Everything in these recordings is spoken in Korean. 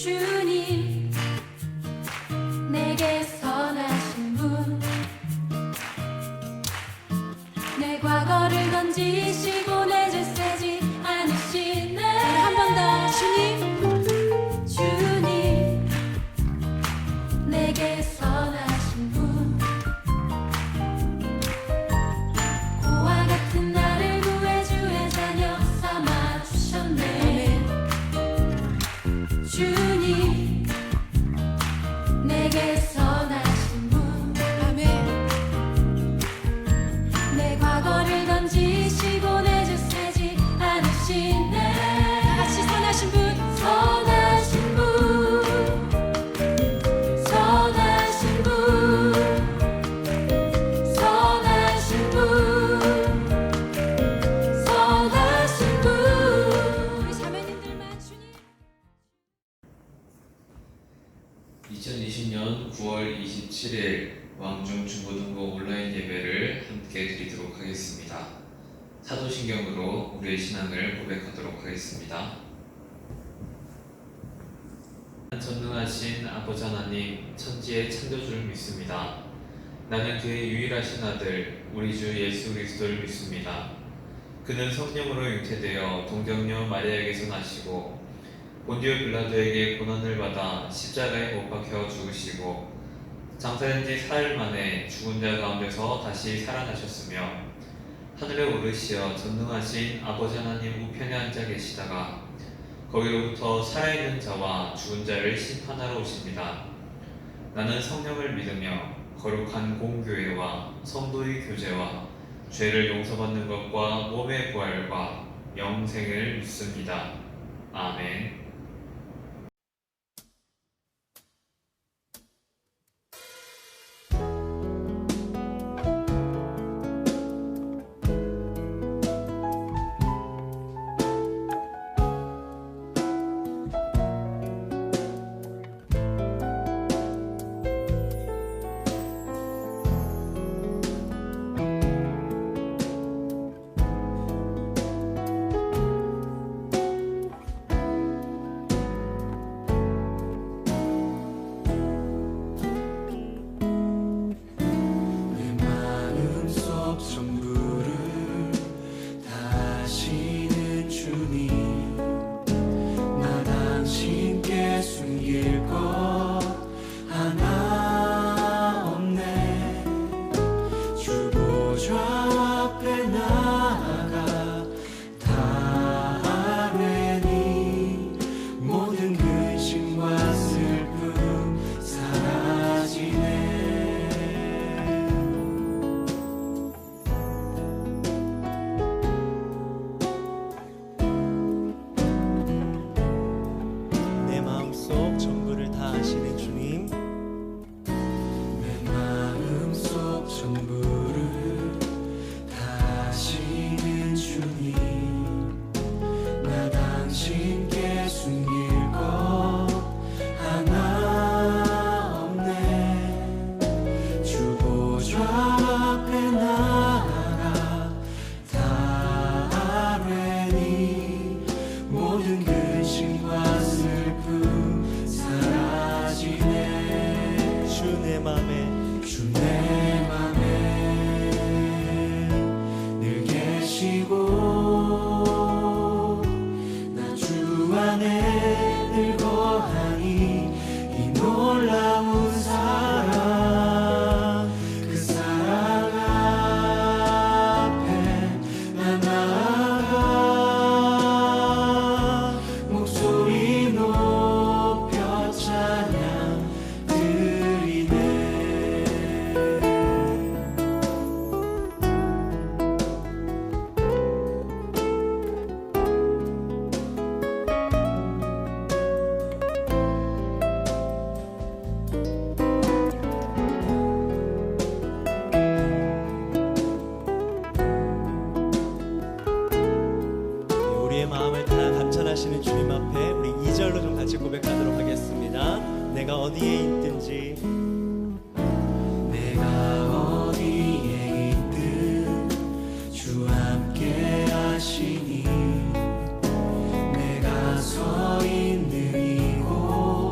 주님 내게 선하신 분, 내 과거를 던지시고 내 죄 세지 않으시네. 한 번 더. 주님 내게 선하신 분, 고와 같은 나를 구해 주의 자녀 삼아 주셨네. 주님 내게 선하신 분, 내 과거를 던지시고 내 죄 세지 않으시네. 다시 선하신 분, 선하신 분, 선하신 분, 선하신 분, 선하신 분. 우리 자매님들만 주님. 2020년 9월 27일 왕중 중고등부 온라인 예배를 함께 드리도록 하겠습니다. 사도신경으로 우리의 신앙을 고백하도록 하겠습니다. 전능하신 아버지 하나님, 천지의 창조주를 믿습니다. 나는 그의 유일하신 아들 우리 주 예수 그리스도를 믿습니다. 그는 성령으로 잉태되어 동정녀 마리아에게서 나시고 본디오 빌라도에게 고난을 받아 십자가에 못 박혀 죽으시고 장사된 지 사흘 만에 죽은 자 가운데서 다시 살아나셨으며 하늘에 오르시어 전능하신 아버지 하나님 우편에 앉아 계시다가 거기로부터 살아있는 자와 죽은 자를 심판하러 오십니다. 나는 성령을 믿으며 거룩한 공교회와 성도의 교제와 죄를 용서받는 것과 몸의 부활과 영생을 믿습니다. 아멘. 하시는 주님 앞에 우리 2절로 좀 같이 고백하도록 하겠습니다. 내가 어디에 있든지 내가 어디에 있든 주 함께 하시니 내가 서 있는 이곳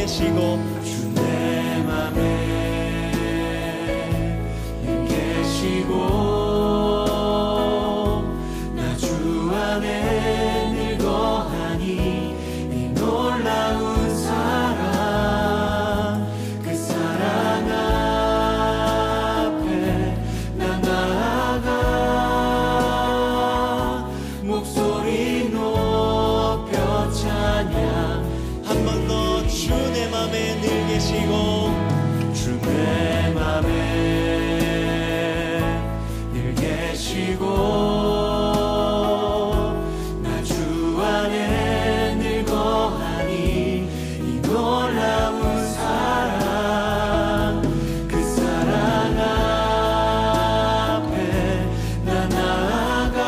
계시고 주 내 맘에 늘 계시고 나 주 안에 늘 거하니 이 놀라운 사랑 그 사랑 앞에 나 나아가 목소리 높여 찬양 한 번 더 주 내 맘에 늘 계시고 주 내 맘에 늘 계시고 나 주 안에 늘 거하니 이 놀라운 사랑 그 사랑 앞에 나 나아가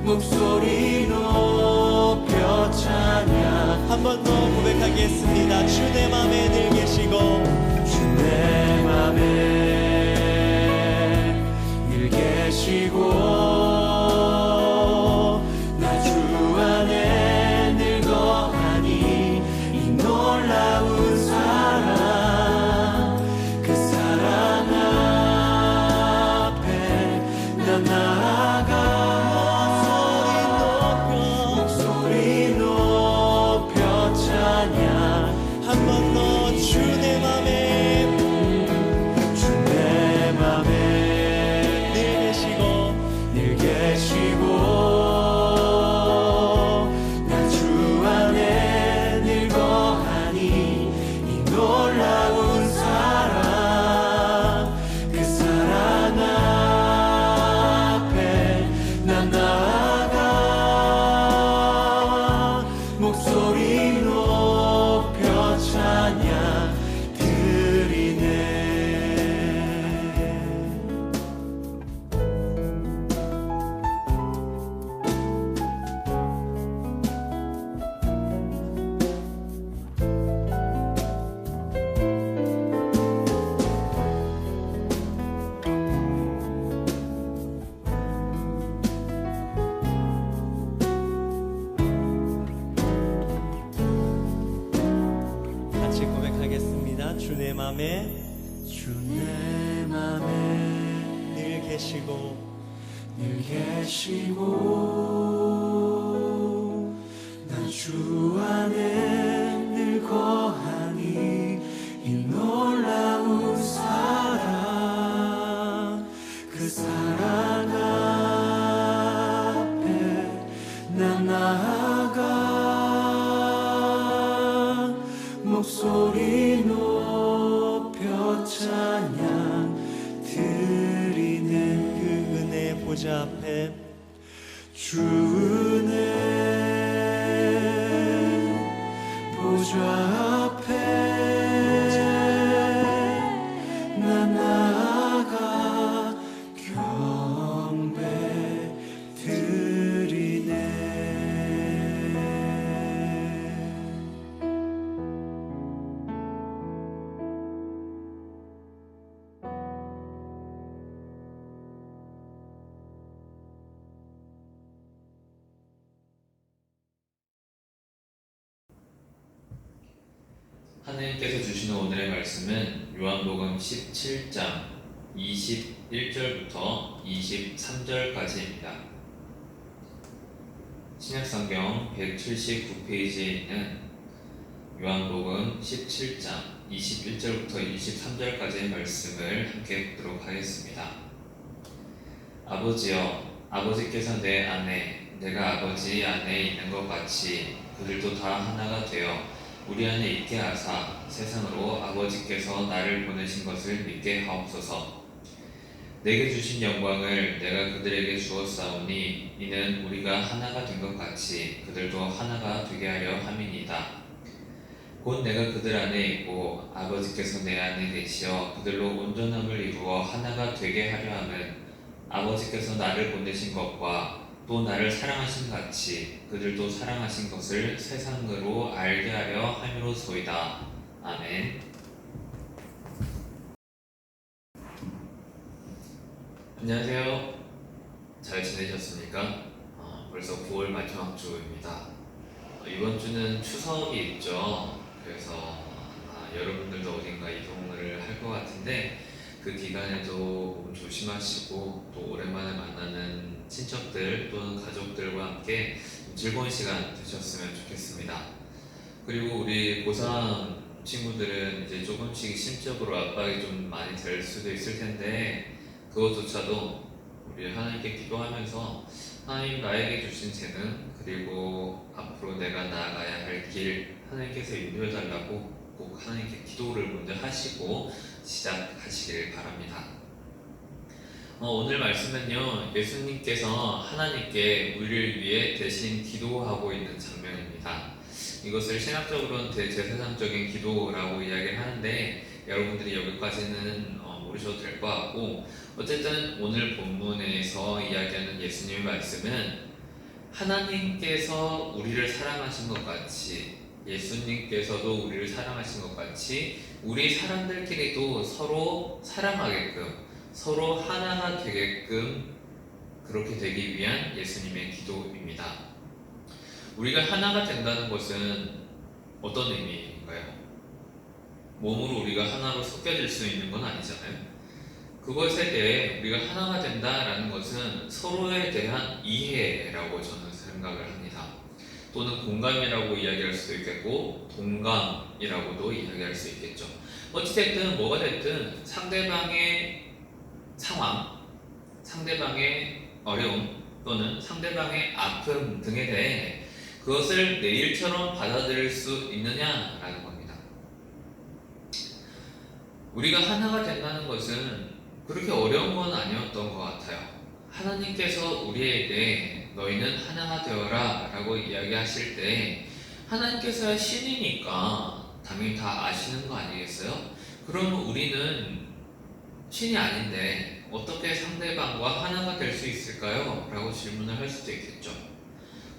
목소리 높여 찬양 한 번 더 고백하겠습니다. 주 내 맘에 늘 계시고 주 내 맘에 늘 계시고 나 주 안에 늘 거하니 이 놀라운 사랑 그 사랑 앞에 나 나아가 목소리 높여 찬양 한 번 더 주 내 맘에 주 내 맘에 늘 계시고 늘 계시고 나 주 안에 늘 거하니 이 놀라운 사랑 그 사랑 앞에 나 나아가 목소리 높여 찬양 드리네 같이 고백하겠습니다. 주 내 맘에 주 내 맘에 늘 계시고 늘 계시고 나 주 안에 늘 거하니 이 놀라운 사랑 그 사랑 앞에 나 나아가 목소리 높여 찬양 드리네 그 은혜 보좌 앞에 주 은혜 보좌 앞에 나 나아가 경배 드리네 하나님께서 주시는 오늘의 말씀은 요한복음 17장 21절부터 23절까지입니다. 신약성경 179페이지에 있는 요한복음 17장 21절부터 23절까지의 말씀을 함께 보도록 하겠습니다. 아버지여, 아버지께서 내 안에 내가 아버지 안에 있는 것 같이 그들도 다 하나가 되어 우리 안에 있게 하사 세상으로 아버지께서 나를 보내신 것을 믿게 하옵소서. 내게 주신 영광을 내가 그들에게 주었사오니 이는 우리가 하나가 된 것 같이 그들도 하나가 되게 하려 함이니이다. 곧 내가 그들 안에 있고 아버지께서 내 안에 계시어 그들로 온전함을 이루어 하나가 되게 하려 함은 아버지께서 나를 보내신 것과 또 나를 사랑하신 같이 그들도 사랑하신 것을 세상으로 알게 하려 함이로소이다. 아멘. 안녕하세요. 잘 지내셨습니까? 벌써 9월 마지막 주입니다. 이번 주는 추석이 있죠. 그래서 아마 여러분들도 어딘가 이동을 할 것 같은데 그 기간에도 몸 조심하시고 또 오랜만에 만나는 친척들 또는 가족들과 함께 즐거운 시간 되셨으면 좋겠습니다. 그리고 우리 고3 친구들은 이제 조금씩 심적으로 압박이 좀 많이 될 수도 있을 텐데 그것조차도 우리 하나님께 기도하면서 하나님 나에게 주신 재능 그리고 앞으로 내가 나아가야 할 길 하나님께서 인도해 달라고 꼭 하나님께 기도를 먼저 하시고 시작하시길 바랍니다. 오늘 말씀은요 예수님께서 하나님께 우리를 위해 대신 기도하고 있는 장면입니다. 이것을 신학적으로는 대제사장적인 기도라고 이야기를 하는데 여러분들이 여기까지는 모르셔도 될 것 같고 어쨌든 오늘 본문에서 이야기하는 예수님의 말씀은 하나님께서 우리를 사랑하신 것 같이 예수님께서도 우리를 사랑하신 것 같이 우리 사람들끼리도 서로 사랑하게끔 서로 하나가 되게끔 그렇게 되기 위한 예수님의 기도입니다. 우리가 하나가 된다는 것은 어떤 의미인가요? 몸으로 우리가 하나로 섞여질 수 있는 건 아니잖아요. 그것에 대해 우리가 하나가 된다라는 것은 서로에 대한 이해라고 저는 생각을 합니다. 또는 공감이라고 이야기할 수도 있겠고 동감이라고도 이야기할 수 있겠죠. 어찌됐든 뭐가 됐든 상대방의 상황, 상대방의 어려움 또는 상대방의 아픔 등에 대해 그것을 내 일처럼 받아들일 수 있느냐라는 겁니다. 우리가 하나가 된다는 것은 그렇게 어려운 건 아니었던 것 같아요. 하나님께서 우리에게 너희는 하나가 되어라 라고 이야기하실 때 하나님께서야 신이니까 당연히 다 아시는 거 아니겠어요? 그럼 우리는 신이 아닌데 어떻게 상대방과 하나가 될 수 있을까요? 라고 질문을 할 수도 있겠죠.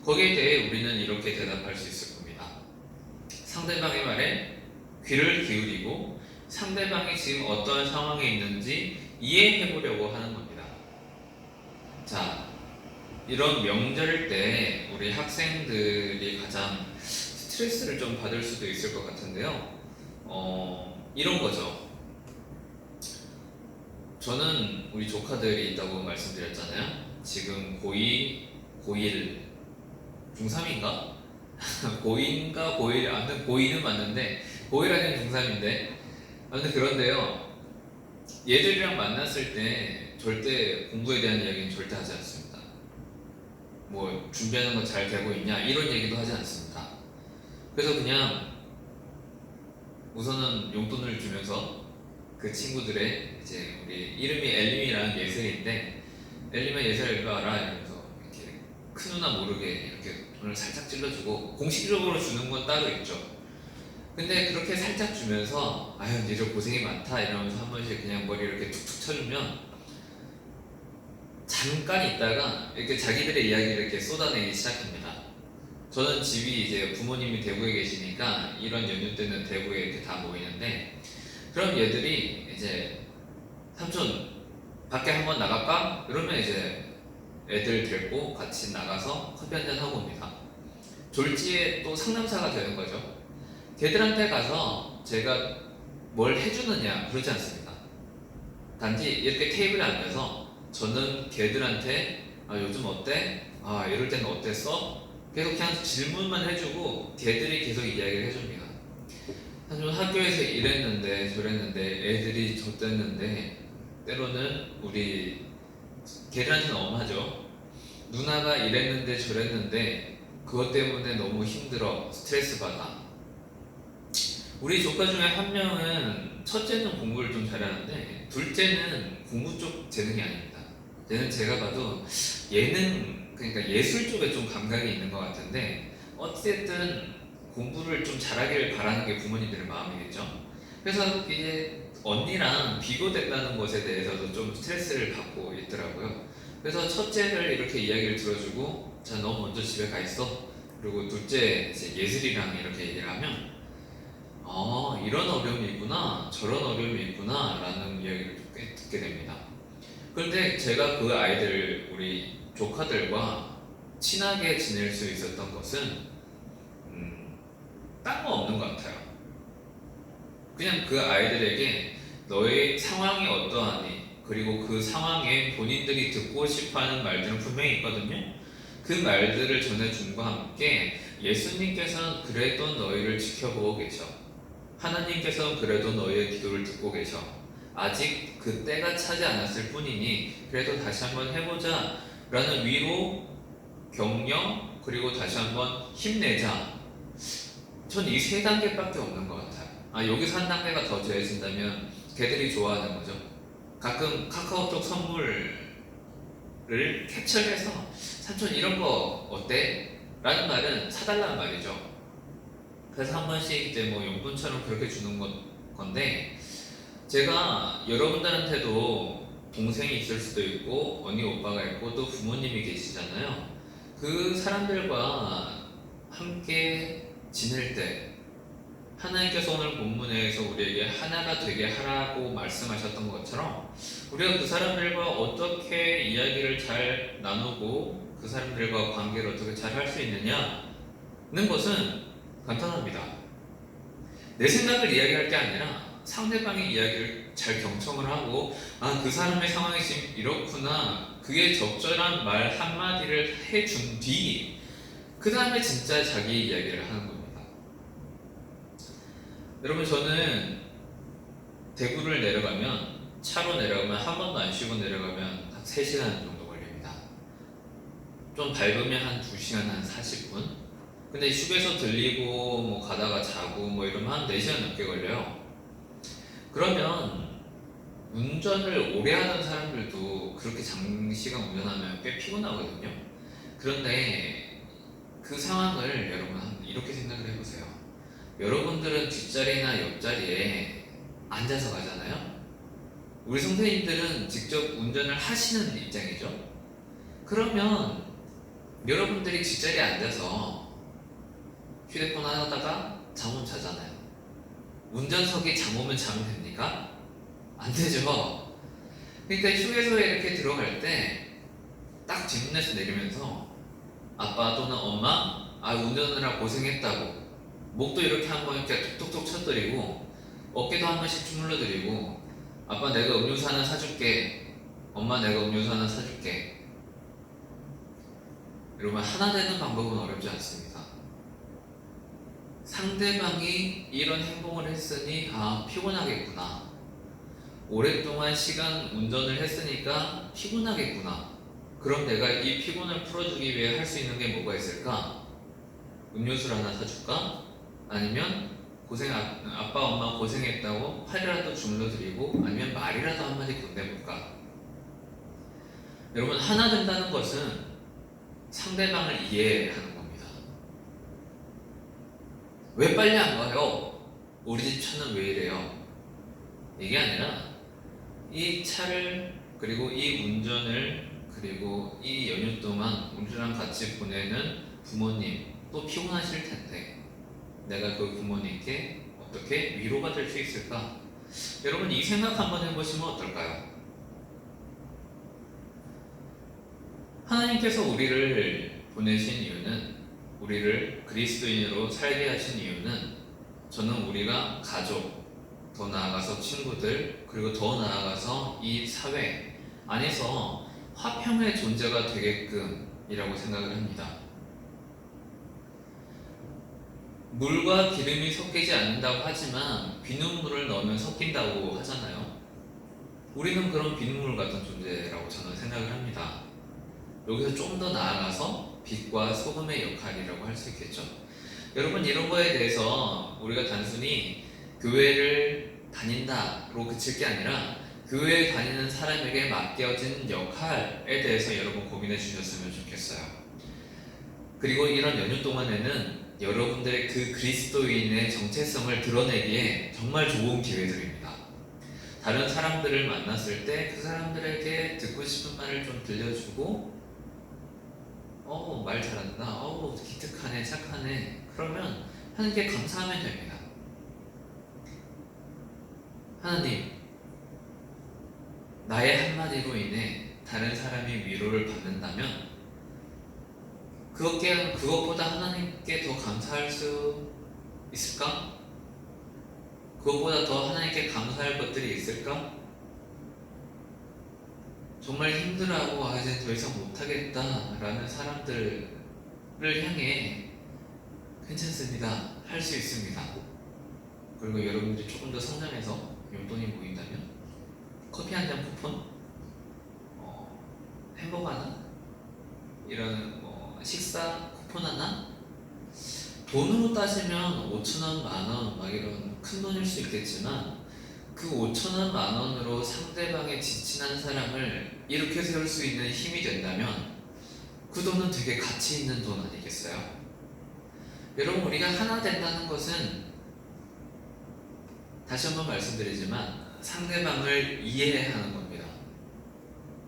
거기에 대해 우리는 이렇게 대답할 수 있을 겁니다. 상대방의 말에 귀를 기울이고 상대방이 지금 어떠한 상황에 있는지 이해해 보려고 하는 겁니다. 자, 이런 명절 때 우리 학생들이 가장 스트레스를 좀 받을 수도 있을 것 같은데요. 이런 거죠. 저는 우리 조카들이 있다고 말씀드렸잖아요. 지금 고2, 고1, 중3인가? 고2인가 고1, 아무튼 고2는 맞는데 고1 아니면 중3인데 아무튼 그런데요. 얘들이랑 만났을 때 절대 공부에 대한 이야기는 절대 하지 않습니다. 뭐 준비하는 거 잘 되고 있냐 이런 얘기도 하지 않습니다. 그래서 그냥 우선은 용돈을 주면서 그 친구들의 이제 우리 이름이 엘림이라는 예슬인데 엘림아 예슬아 일로 와라 이러면서 이렇게 큰 누나 모르게 이렇게 돈을 살짝 찔러주고 공식적으로 주는 건 따로 있죠. 근데 그렇게 살짝 주면서 아유 니들 고생이 많다 이러면서 한 번씩 그냥 머리 이렇게 툭툭 쳐주면 잠깐 있다가 이렇게 자기들의 이야기를 이렇게 쏟아내기 시작합니다. 저는 집이 이제 부모님이 대구에 계시니까 이런 연휴 때는 대구에 이렇게 다 모이는데 그럼 얘들이 이제 삼촌 밖에 한번 나갈까? 이러면 이제 애들 데리고 같이 나가서 커피 한잔 하고 옵니다. 졸지에 또 상남자가 되는 거죠. 걔들한테 가서 제가 뭘 해주느냐 그러지 않습니다. 단지 이렇게 테이블에 앉아서 저는 걔들한테 요즘 어때? 이럴 때는 어땠어? 계속 그냥 질문만 해주고 걔들이 계속 이야기를 해줍니다. 좀 학교에서 이랬는데 저랬는데 애들이 저랬는데 때로는 우리 걔들한테는 엄하죠. 누나가 이랬는데 저랬는데 그것 때문에 너무 힘들어 스트레스 받아. 우리 조카 중에 한 명은 첫째는 공부를 좀 잘하는데 둘째는 공부 쪽 재능이 아닙니다. 얘는 제가 봐도 예능 그러니까 예술 쪽에 좀 감각이 있는 것 같은데 어쨌든 공부를 좀 잘하기를 바라는 게 부모님들의 마음이겠죠. 그래서 이제 언니랑 비교된다는 것에 대해서도 좀 스트레스를 받고 있더라고요. 그래서 첫째를 이렇게 이야기를 들어주고 자 너 먼저 집에 가 있어. 그리고 둘째 이제 예슬이랑 이렇게 얘기를 하면 이런 어려움이 있구나 저런 어려움이 있구나 라는 이야기를 꽤 듣게 됩니다. 그런데 제가 그 아이들 우리 조카들과 친하게 지낼 수 있었던 것은 딴 거 없는 것 같아요. 그냥 그 아이들에게 너의 상황이 어떠하니, 그리고 그 상황에 본인들이 듣고 싶어하는 말들은 분명히 있거든요. 그 말들을 전해줌과 함께 예수님께서는 그래도 너희를 지켜보고 계셔. 하나님께서는 그래도 너희의 기도를 듣고 계셔. 아직 그 때가 차지 않았을 뿐이니 그래도 다시 한번 해보자 라는 위로, 격려, 그리고 다시 한번 힘내자. 전 이 세 단계밖에 없는 것 같아요. 여기서 한 단계가 더 더해진다면 걔들이 좋아하는 거죠. 가끔 카카오톡 선물을 캡처해서 삼촌 이런 거 어때? 라는 말은 사달라는 말이죠. 그래서 한 번씩 이제 뭐 용돈처럼 그렇게 주는 건데, 제가 여러분들한테도 동생이 있을 수도 있고 언니 오빠가 있고 또 부모님이 계시잖아요. 그 사람들과 함께 지낼 때 하나님께서 오늘 본문에서 우리에게 하나가 되게 하라고 말씀하셨던 것처럼 우리가 그 사람들과 어떻게 이야기를 잘 나누고 그 사람들과 관계를 어떻게 잘 할 수 있느냐는 것은 간단합니다. 내 생각을 이야기할 게 아니라 상대방의 이야기를 잘 경청을 하고, 그 사람의 상황이 지금 이렇구나, 그게 적절한 말 한마디를 해준 뒤 그 다음에 진짜 자기 이야기를 하는 겁니다. 여러분, 저는 대구를 내려가면, 차로 내려가면 한 번도 안 쉬고 내려가면 한 3시간 정도 걸립니다. 좀 밟으면 한 2시간, 한 40분. 근데 휴게소 들리고 뭐 가다가 자고 뭐 이러면 한 4시간 넘게 걸려요. 그러면 운전을 오래 하는 사람들도 그렇게 장시간 운전하면 꽤 피곤하거든요. 그런데 그 상황을 여러분 이렇게 생각을 해보세요. 여러분들은 뒷자리나 옆자리에 앉아서 가잖아요. 우리 선생님들은 직접 운전을 하시는 입장이죠. 그러면 여러분들이 뒷자리에 앉아서 휴대폰 하다가 잠 오면 자잖아요. 운전석에 잠 오면 자면 됩니까? 안 되죠. 그러니까 휴게소에 이렇게 들어갈 때 딱 뒷문에서 내리면서 아빠 또는 엄마, 운전하느라 고생했다고 목도 이렇게 한번 이렇게 톡톡톡 쳐드리고 어깨도 한 번씩 주물러드리고, 아빠 내가 음료수 하나 사줄게, 엄마 내가 음료수 하나 사줄게. 여러분, 하나 되는 방법은 어렵지 않습니다. 상대방이 이런 행동을 했으니 피곤하겠구나, 오랫동안 시간 운전을 했으니까 피곤하겠구나, 그럼 내가 이 피곤을 풀어주기 위해 할 수 있는 게 뭐가 있을까? 음료수를 하나 사줄까? 아니면 아빠 엄마 고생했다고 팔이라도 주물러드리고, 아니면 말이라도 한마디 건네볼까? 여러분, 하나 된다는 것은 상대방을 이해하는 겁니다. 왜 빨리 안 가요? 우리 집 차는 왜 이래요? 이게 아니라 이 차를, 그리고 이 운전을, 그리고 이 연휴 동안 우리랑 같이 보내는 부모님 또 피곤하실 텐데 내가 그 부모님께 어떻게 위로가 될 수 있을까? 여러분, 이 생각 한번 해보시면 어떨까요? 하나님께서 우리를 보내신 이유는, 우리를 그리스도인으로 살게 하신 이유는, 저는 우리가 가족, 더 나아가서 친구들, 그리고 더 나아가서 이 사회 안에서 화평의 존재가 되게끔이라고 생각을 합니다. 물과 기름이 섞이지 않는다고 하지만 비눗물을 넣으면 섞인다고 하잖아요. 우리는 그런 비눗물 같은 존재라고 저는 생각을 합니다. 여기서 좀 더 나아가서 빛과 소금의 역할이라고 할 수 있겠죠. 여러분, 이런 거에 대해서 우리가 단순히 교회를 다닌다로 그칠 게 아니라 교회에 다니는 사람에게 맡겨진 역할에 대해서 여러분 고민해 주셨으면 좋겠어요. 그리고 이런 연휴 동안에는 여러분들의 그 그리스도인의 정체성을 드러내기에 정말 좋은 기회들입니다. 다른 사람들을 만났을 때 그 사람들에게 듣고 싶은 말을 좀 들려주고, 말 잘한다, 기특하네, 착하네, 그러면 하나님께 감사하면 됩니다. 하나님, 나의 한마디로 인해 다른 사람이 위로를 받는다면 그것보다 하나님께 더 감사할 수 있을까? 그것보다 더 하나님께 감사할 것들이 있을까? 정말 힘들어하고 이제 더 이상 못하겠다라는 사람들을 향해 괜찮습니다. 할 수 있습니다. 그리고 여러분들이 조금 더 성장해서 용돈이 모인다면 커피 한 잔 쿠폰, 햄버거 하나, 이런 식사 쿠폰 하나, 돈으로 따지면 5,000원, 만원 막 이런 큰 돈일 수 있겠지만 그 5,000원, 만원으로 상대방의 지친한 사람을 이렇게 세울 수 있는 힘이 된다면 그 돈은 되게 가치 있는 돈 아니겠어요? 여러분, 우리가 하나 된다는 것은 다시 한번 말씀드리지만 상대방을 이해하는 겁니다.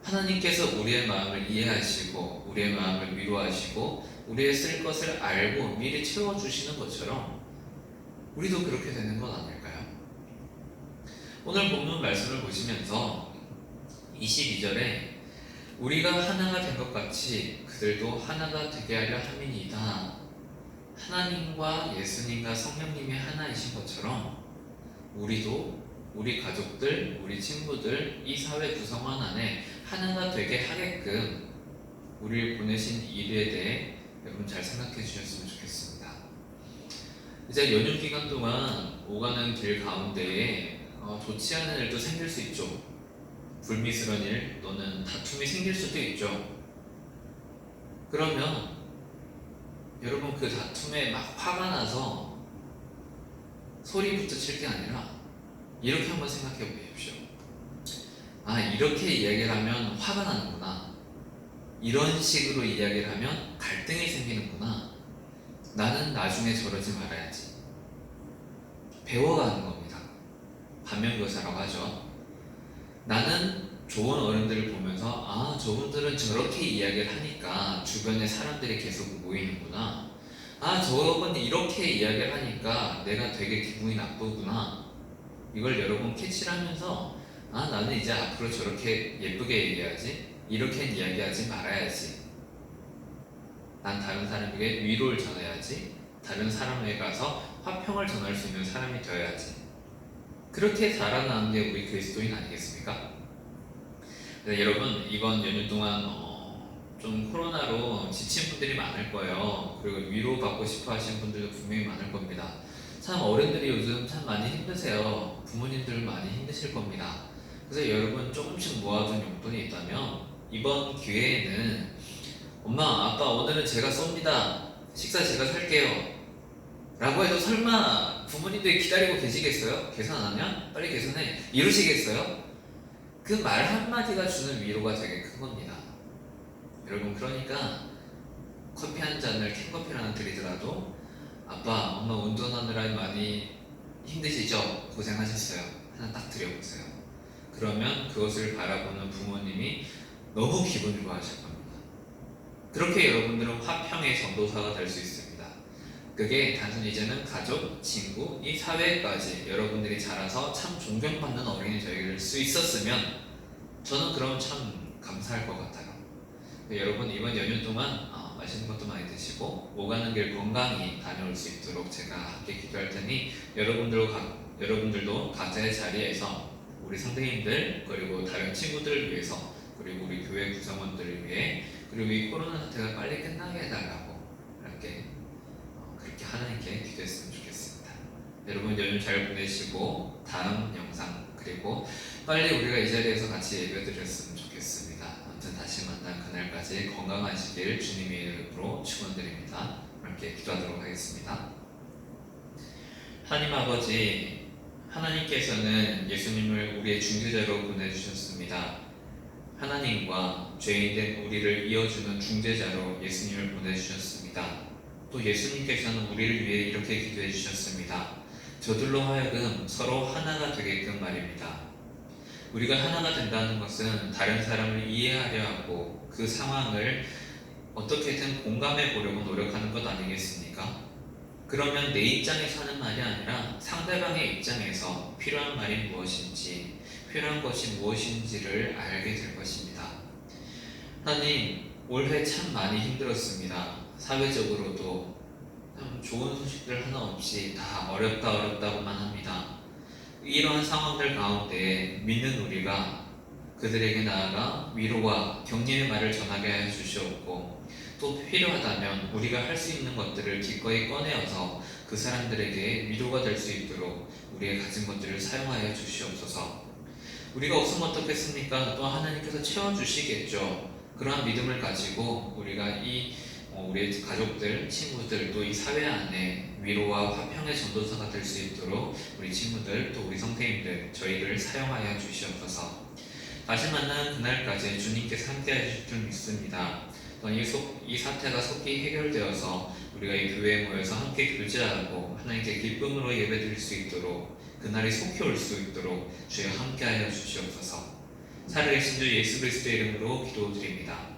하나님께서 우리의 마음을 이해하시고 우리의 마음을 위로하시고 우리의 쓸 것을 알고 미리 채워주시는 것처럼 우리도 그렇게 되는 건 아닐까요? 오늘 본문 말씀을 보시면서 22절에 우리가 하나가 된 것 같이 그들도 하나가 되게 하려 함이니이다. 하나님과 예수님과 성령님이 하나이신 것처럼 우리도 우리 가족들, 우리 친구들, 이 사회 구성원 안에 하나가 되게 하게끔 우리를 보내신 일에 대해 여러분 잘 생각해 주셨으면 좋겠습니다. 이제 연휴 기간 동안 오가는 길 가운데에 좋지 않은 일도 생길 수 있죠. 불미스러운 일 또는 다툼이 생길 수도 있죠. 그러면 여러분 그 다툼에 막 화가 나서 소리부터 칠 게 아니라 이렇게 한번 생각해 보십시오. 이렇게 이야기를 하면 화가 나는구나. 이런 식으로 이야기를 하면 갈등이 생기는구나. 나는 나중에 저러지 말아야지. 배워가는 겁니다. 반면교사라고 하죠. 나는 좋은 어른들을 보면서 저분들은 저렇게 이야기를 하니까 주변에 사람들이 계속 모이는구나. 저건 이렇게 이야기를 하니까 내가 되게 기분이 나쁘구나. 이걸 여러분 캐치를 하면서 나는 이제 앞으로 저렇게 예쁘게 얘기해야지, 이렇게 이야기하지 말아야지, 난 다른 사람에게 위로를 전해야지, 다른 사람에게 가서 화평을 전할 수 있는 사람이 되어야지. 그렇게 자라나는 게 우리 그리스도인 아니겠습니까? 여러분, 이번 연휴 동안 좀 코로나로 지친 분들이 많을 거예요. 그리고 위로받고 싶어 하시는 분들도 분명히 많을 겁니다. 참 어른들이 요즘 참 많이 힘드세요. 부모님들 많이 힘드실 겁니다. 그래서 여러분 조금씩 모아둔 용돈이 있다면 이번 기회에는 엄마, 아빠 오늘은 제가 쏩니다. 식사 제가 살게요. 라고 해도 설마 부모님들이 기다리고 계시겠어요? 계산 안 하면? 빨리 계산해. 이러시겠어요? 그 말 한마디가 주는 위로가 되게 큰 겁니다. 여러분, 그러니까 커피 한 잔을 캔커피를 하나 드리더라도 아빠, 엄마 운전하느라 많이 힘드시죠? 고생하셨어요. 하나 딱 드려보세요. 그러면 그것을 바라보는 부모님이 너무 기분 좋아하실 겁니다. 그렇게 여러분들은 화평의 전도사가 될 수 있습니다. 그게 단순히 이제는 가족, 친구, 이 사회까지 여러분들이 자라서 참 존경받는 어린이 될 수 있었으면 저는 그럼 참 감사할 것 같아요. 여러분, 이번 연휴 동안 맛있는 것도 많이 드시고 오가는 길 건강히 다녀올 수 있도록 제가 함께 기도할 테니 여러분들도 각자의 자리에서 우리 선생님들, 그리고 다른 친구들을 위해서, 그리고 우리 교회 구성원들을 위해, 그리고 이 코로나 사태가 빨리 끝나게 해달라고 이렇게 그렇게 하나님께 기도했으면 좋겠습니다. 여러분, 연휴 잘 보내시고 다음 영상, 그리고 빨리 우리가 이 자리에서 같이 예배드렸으면 좋겠습니다. 아무튼 다시 만난 그날까지 건강하시길 주님의 이름으로 축원드립니다. 함께 기도하도록 하겠습니다. 하나님 아버지, 하나님께서는 예수님을 우리의 중재자로 보내주셨습니다. 하나님과 죄인된 우리를 이어주는 중재자로 예수님을 보내주셨습니다. 또 예수님께서는 우리를 위해 이렇게 기도해 주셨습니다. 저들로 하여금 서로 하나가 되게끔 말입니다. 우리가 하나가 된다는 것은 다른 사람을 이해하려 하고 그 상황을 어떻게든 공감해 보려고 노력하는 것 아니겠습니까? 그러면 내 입장에서 하는 말이 아니라 상대방의 입장에서 필요한 말이 무엇인지, 필요한 것이 무엇인지를 알게 될 것입니다. 하나님, 올해 참 많이 힘들었습니다. 사회적으로도 참 좋은 소식들 하나 없이 다 어렵다고만 합니다. 이러한 상황들 가운데 믿는 우리가 그들에게 나아가 위로와 격려의 말을 전하게 하여 주시옵고, 또 필요하다면 우리가 할 수 있는 것들을 기꺼이 꺼내어서 그 사람들에게 위로가 될 수 있도록 우리의 가진 것들을 사용하여 주시옵소서. 우리가 없으면 어떻겠습니까? 또 하나님께서 채워주시겠죠. 그러한 믿음을 가지고 우리가 우리의 가족들, 친구들, 또 이 사회 안에 위로와 화평의 전도사가 될 수 있도록 우리 친구들, 또 우리 선생님들, 저희를 사용하여 주시옵소서. 다시 만나는 그날까지 주님께서 함께 해주실 줄 믿습니다. 또 이 사태가 속히 해결되어서 우리가 이 교회에 모여서 함께 교제하고 하나님께 기쁨으로 예배드릴 수 있도록, 그날이 속히 올 수 있도록 주여 함께하여 주시옵소서. 살아계신 주 예수 그리스도의 이름으로 기도드립니다.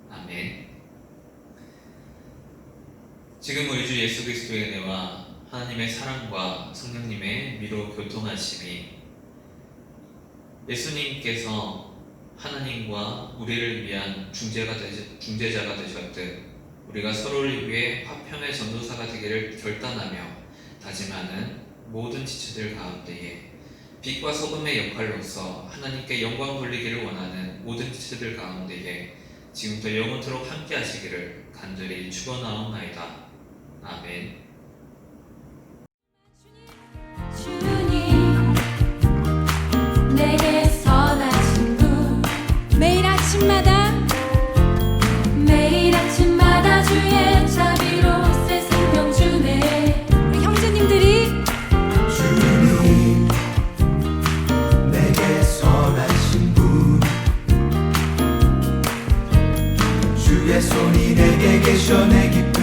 아멘. 지금 우리 주 예수 그리스도의 은혜와 하나님의 사랑과 성령님의 위로 교통하심이, 예수님께서 하나님과 우리를 위한 중재자가 되셨듯 우리가 서로를 위해 화평의 전도사가 되기를 결단하며 다짐하는 모든 지체들 가운데에 빛과 소금의 역할로서 하나님께 영광 돌리기를 원하는 모든 지체들 가운데에 지금부터 영원토록 함께 하시기를 간절히 축원하옵나이다. 아멘. 주님 내게 선하신 분, 매일 아침마다 주의 자비로 새 생명 주네. 우리 형제님들이 주님 내게 선하신 분, 주의 손이 내게 계셔 내 기쁨